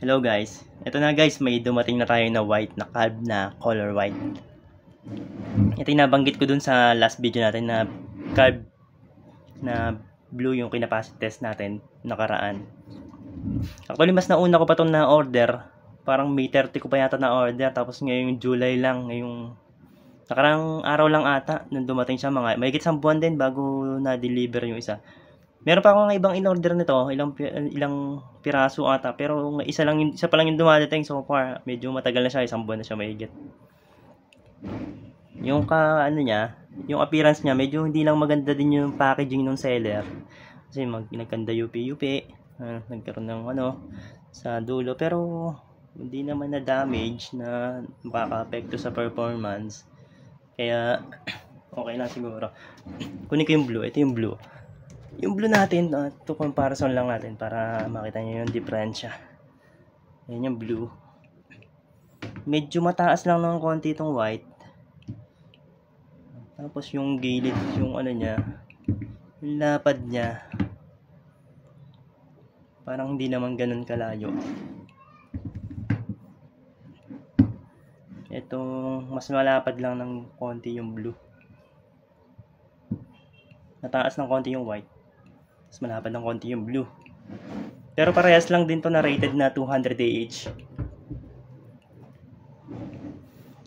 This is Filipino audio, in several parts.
Hello guys. Ito na guys, may dumating na tayo na white na calb na color white. Ito yung nabanggit ko dun sa last video natin na calb na blue yung kinapacity test natin nakaraan. Actually mas nauna ko pa itong na-order. Parang May 30 ko pa yata na-order. Tapos ngayong July lang, ngayong nakarang araw lang ata nung dumating siya, mga mahigit 10 buwan din bago na-deliver yung isa. Meron pa akong ibang in-order nito, ilang piraso ata, pero isa pa lang yung dumadating so far. Medyo matagal na siya, 1 buwan na siya mahigit. Yung niya, yung appearance niya, medyo hindi lang maganda din yung packaging ng seller. Kasi nagkanda UP, nagkaroon ng sa dulo, pero hindi naman na damage na makaka-apekto sa performance. Kaya okay lang siguro. Kunin ko yung blue, ito yung blue. Yung blue natin, to comparison lang natin para makita nyo yung diferensya. Yan yung blue. Medyo mataas lang ng konti itong white. Tapos yung gilid, yung niya, yung lapad niya, parang hindi naman ganun kalayo. Itong mas malapad lang ng konti yung blue. Mataas ng konti yung white. Mas malapad ng konti yung blue. Pero parehas lang din to na rated na 200 AH.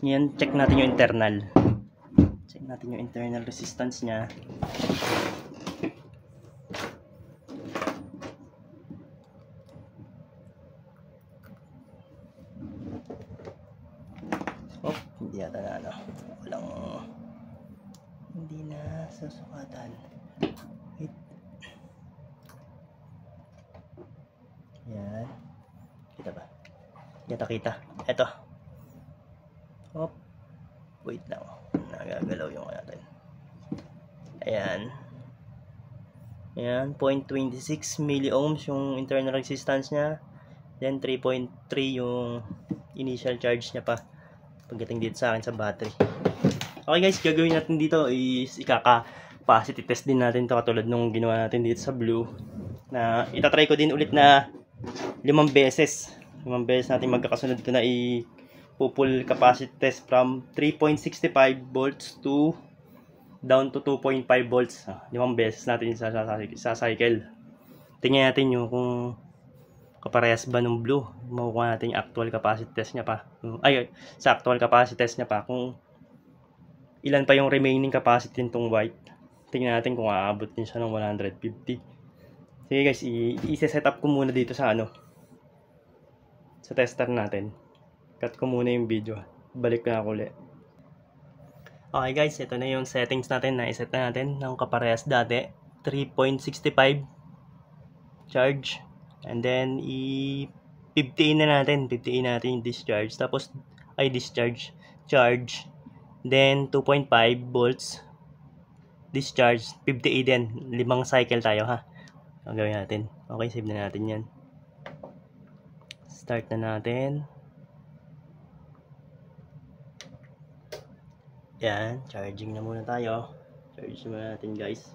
Yan, check natin yung internal. Check natin yung internal resistance niya. Oh, hindi yata na hindi na susukatan. Wait. Yan. Kita ba? Kita. Eto. Hop. Wait lang. Nagagalaw yung natin. Ayan. Ayan. 0.26 milliohms yung internal resistance niya. Then 3.3 yung initial charge niya pa. Pagdating dito sa akin sa battery. Okay guys, gagawin natin dito is ikaka-capacity test din natin to katulad nung ginawa natin dito sa blue. Na itatry ko din ulit na 5 beses. 5 beses natin magkakasunod ito na i-pull capacity test from 3.65 volts to down to 2.5 volts. 5 beses natin sa cycle. Tingnan natin yung kung kaparehas ba ng blue. Makukuha natin yung actual capacity test niya pa. Sa actual capacity test niya pa kung ilan pa yung remaining capacity nitong white. Tingnan natin kung aabot din siya ng 150. Sige guys, i-set up ko muna dito sa sa tester natin. Cut ko muna yung video. Balik na ako ulit. Okay guys, ito na yung settings natin na iset na natin ng kaparehas dati. 3.65 charge. And then i-50 na natin. 50 natin yung discharge. Tapos discharge, charge. Then 2.5 volts discharge, 50A din. 5 cycle tayo ha. Ang gawin natin. Okay, save na natin yan. Start na natin. Yan, charging na muna tayo. Charge muna natin guys.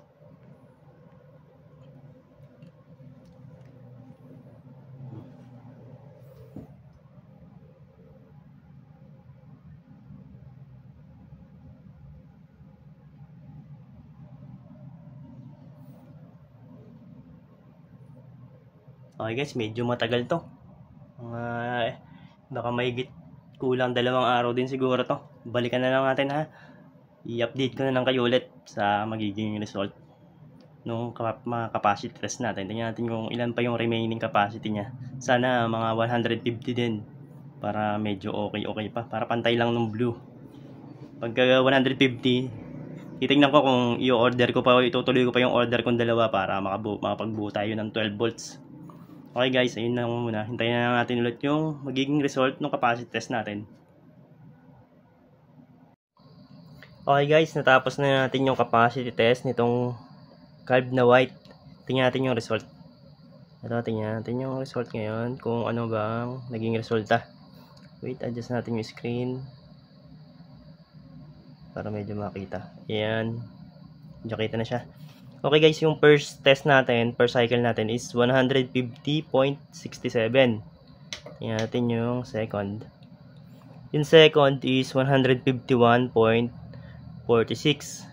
Okay guys, medyo matagal to. Baka mahigit kulang 2 araw din siguro to. Balikan na lang natin ha. I-update ko na lang kayo ulit sa magiging result nung mga capacity test natin. Tingnan natin kung ilan pa yung remaining capacity niya. Sana mga 150 din para medyo okay pa. Para pantay lang ng blue. Pagka 150, titingnan ko kung itutuloy ko pa yung order kong 2 para makapagbuo tayo ng 12 volts. Okay guys, ayun na muna. Hintayin na natin ulit yung magiging result ng capacity test natin. Okay guys, natapos na natin yung capacity test nitong calb na white. Tingnan natin yung result. Tingnan natin yung result ngayon kung ano bang naging resulta. Wait, adjust natin yung screen para medyo makita. Ayan. Medyo kita na siya. Okay guys, yung first test natin, per cycle natin is 150.67. Tingnan natin yung second. Yung second is 151.46.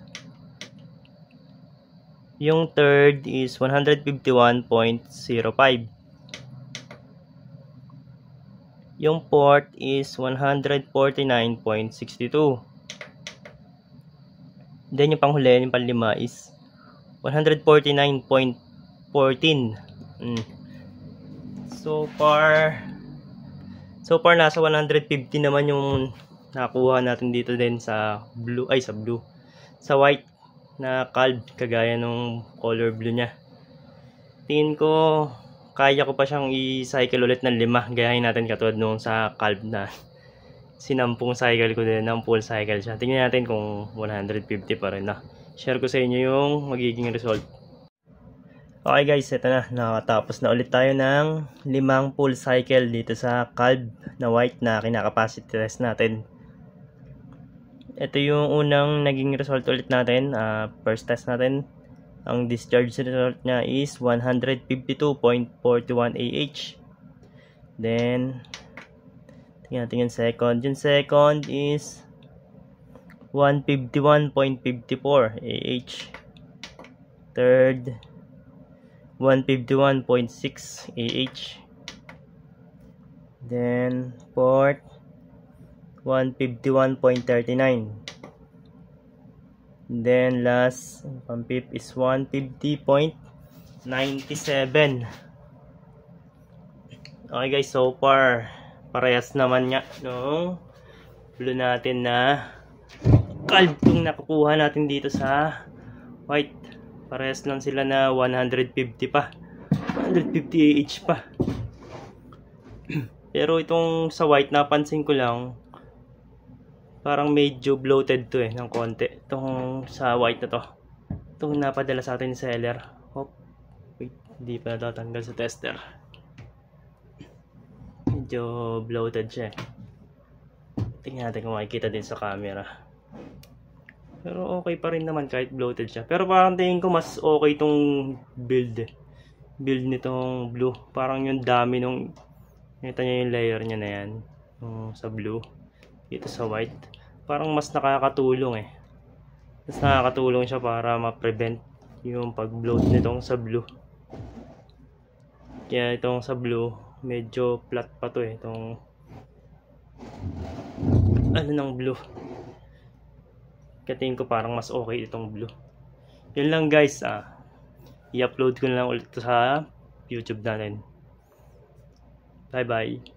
Yung third is 151.05. Yung fourth is 149.62. Then yung panghuli, yung panlima is 149.14. So far nasa 150 naman yung nakuha natin dito din sa sa white na calb, kagaya nung color blue nya. Tingin ko kaya ko pa siyang i-cycle ulit ng 5, gayahin natin katulad nung sa calb na sinampung cycle ko din ng full cycle siya. Tingnan natin kung 150 pa rin na. Share ko sa inyo yung magiging result. Okay guys, ito na, nakatapos na ulit tayo ng 5 full cycle dito sa calb na white na kinakapacity test natin. Ito yung unang naging result ulit natin. First test natin, ang discharge result niya is 152.41 AH. Then tingnan natin yung second. Yung second is 151.54 AH. Third, 151.6 AH. Then fourth, 151.39. Then last, pang-fifth is 150.97. Okay guys, so far parehas naman nga nung blue natin na calb yung nakukuha natin dito sa white. Parehas lang sila na 150 pa. 150 AH pa. Pero itong sa white, napansin ko lang parang medyo bloated to ng konti. Itong sa white na to. Itong napadala sa atin seller. Oh, wait, hindi pa natatanggal sa tester. Medyo bloated siya. Tingnan natin kung makikita din sa camera. Pero okay pa rin naman kahit bloated siya. Pero parang tingin ko mas okay itong build nitong blue. Parang yung dami nung, nakita nyo yung layer nya na yan sa blue dito sa white. Parang mas nakakatulong mas nakakatulong siya para ma-prevent yung pag-bloat nitong sa blue. Kaya itong sa blue medyo flat pa to itong ng blue. Kaya tingin ko parang mas okay itong blue. Yun lang guys, i-upload ko na lang ulit sa YouTube natin. Bye bye.